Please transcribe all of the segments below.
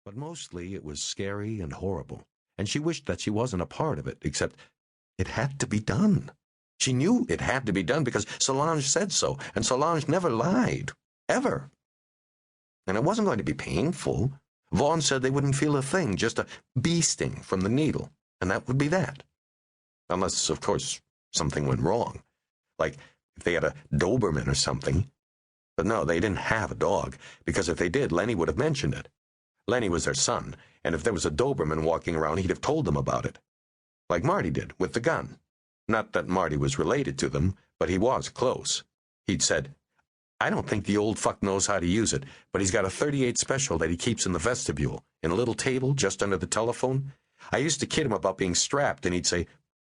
But mostly it was scary and horrible, and she wished that she wasn't a part of it, except it had to be done. She knew it had to be done because Solange said so, and Solange never lied, ever. And it wasn't going to be painful. Vaughn said they wouldn't feel a thing, just a bee sting from the needle, and that would be that. Unless, of course, something went wrong. Like if they had a Doberman or something. But no, they didn't have a dog, because if they did, Lenny would have mentioned it. Lenny was their son, and if there was a Doberman walking around, he'd have told them about it. Like Marty did, with the gun. Not that Marty was related to them, but he was close. He'd said, "I don't think the old fuck knows how to use it, but he's got a .38 special that he keeps in the vestibule, in a little table just under the telephone. I used to kid him about being strapped, and he'd say,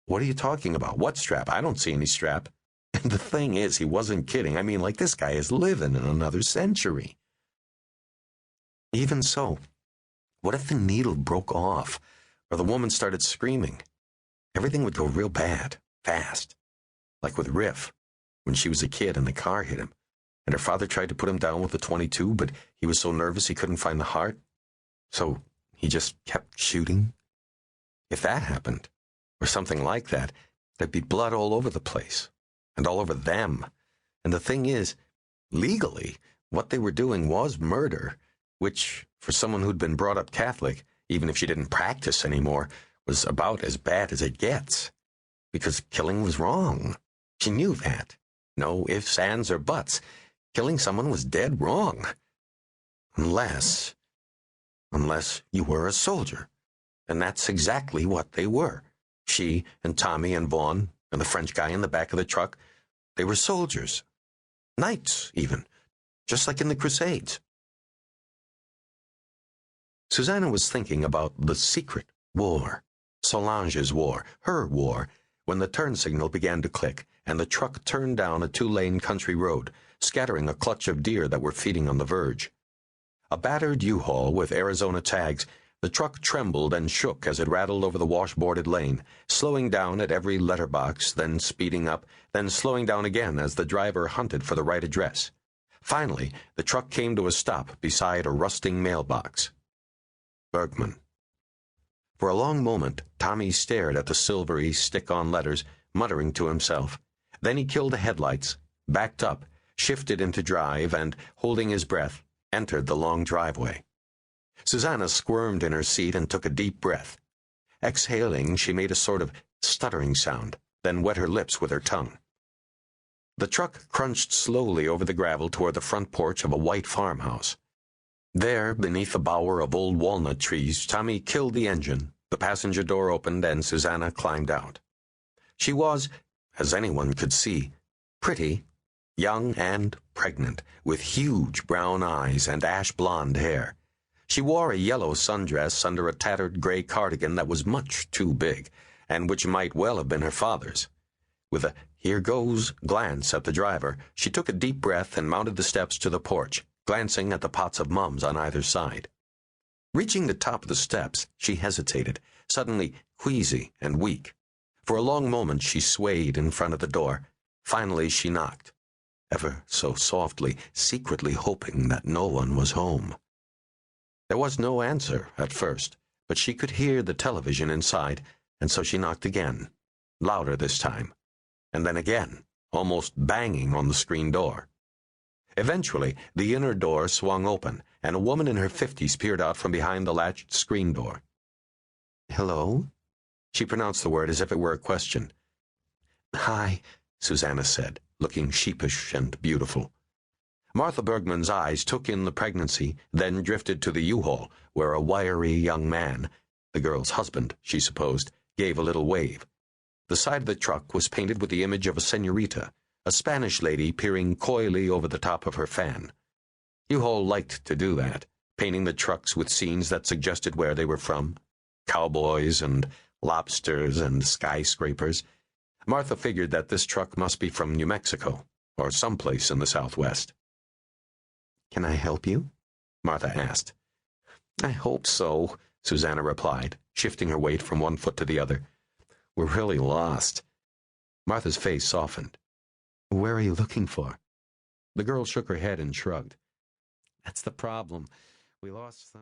'What are you talking about? What strap? I don't see any strap.' And the thing is, he wasn't kidding. I mean, like, this guy is living in another century." Even so, what if the needle broke off, or the woman started screaming? Everything would go real bad, fast. Like with Riff, when she was a kid and the car hit him, and her father tried to put him down with a .22, but he was so nervous he couldn't find the heart, so he just kept shooting. If that happened, or something like that, there'd be blood all over the place, and all over them. And the thing is, legally, what they were doing was murder, which, for someone who'd been brought up Catholic, even if she didn't practice anymore, was about as bad as it gets. Because killing was wrong. She knew that. No ifs, ands, or buts. Killing someone was dead wrong. Unless you were a soldier. And that's exactly what they were. She and Tommy and Vaughn and the French guy in the back of the truck, they were soldiers. Knights, even. Just like in the Crusades. Susanna was thinking about the secret war. Solange's war, her war, when the turn signal began to click and the truck turned down a 2-lane country road, scattering a clutch of deer that were feeding on the verge. A battered U-Haul with Arizona tags, the truck trembled and shook as it rattled over the washboarded lane, slowing down at every letterbox, then speeding up, then slowing down again as the driver hunted for the right address. Finally, the truck came to a stop beside a rusting mailbox. Bergman. For a long moment, Tommy stared at the silvery, stick-on letters, muttering to himself. Then he killed the headlights, backed up, shifted into drive, and, holding his breath, entered the long driveway. Susanna squirmed in her seat and took a deep breath. Exhaling, she made a sort of stuttering sound, then wet her lips with her tongue. The truck crunched slowly over the gravel toward the front porch of a white farmhouse. There, beneath a bower of old walnut trees, Tommy killed the engine, the passenger door opened, and Susanna climbed out. She was, as anyone could see, pretty, young and pregnant, with huge brown eyes and ash-blonde hair. She wore a yellow sundress under a tattered gray cardigan that was much too big, and which might well have been her father's. With a "here goes" glance at the driver, she took a deep breath and mounted the steps to the porch, glancing at the pots of mums on either side. Reaching the top of the steps, she hesitated, suddenly queasy and weak. For a long moment she swayed in front of the door. Finally she knocked, ever so softly, secretly hoping that no one was home. There was no answer at first, but she could hear the television inside, and so she knocked again, louder this time, and then again, almost banging on the screen door. Eventually, the inner door swung open, and a woman in her 50s peered out from behind the latched screen door. "Hello?" She pronounced the word as if it were a question. "Hi," Susanna said, looking sheepish and beautiful. Martha Bergman's eyes took in the pregnancy, then drifted to the U-Haul, where a wiry young man, the girl's husband, she supposed, gave a little wave. The side of the truck was painted with the image of a señorita, a Spanish lady peering coyly over the top of her fan. U-Haul liked to do that, painting the trucks with scenes that suggested where they were from. Cowboys and lobsters and skyscrapers. Martha figured that this truck must be from New Mexico, or someplace in the Southwest. "Can I help you?" Martha asked. "I hope so," Susanna replied, shifting her weight from one foot to the other. "We're really lost." Martha's face softened. "Where are you looking for?" The girl shook her head and shrugged. "That's the problem. We lost some..."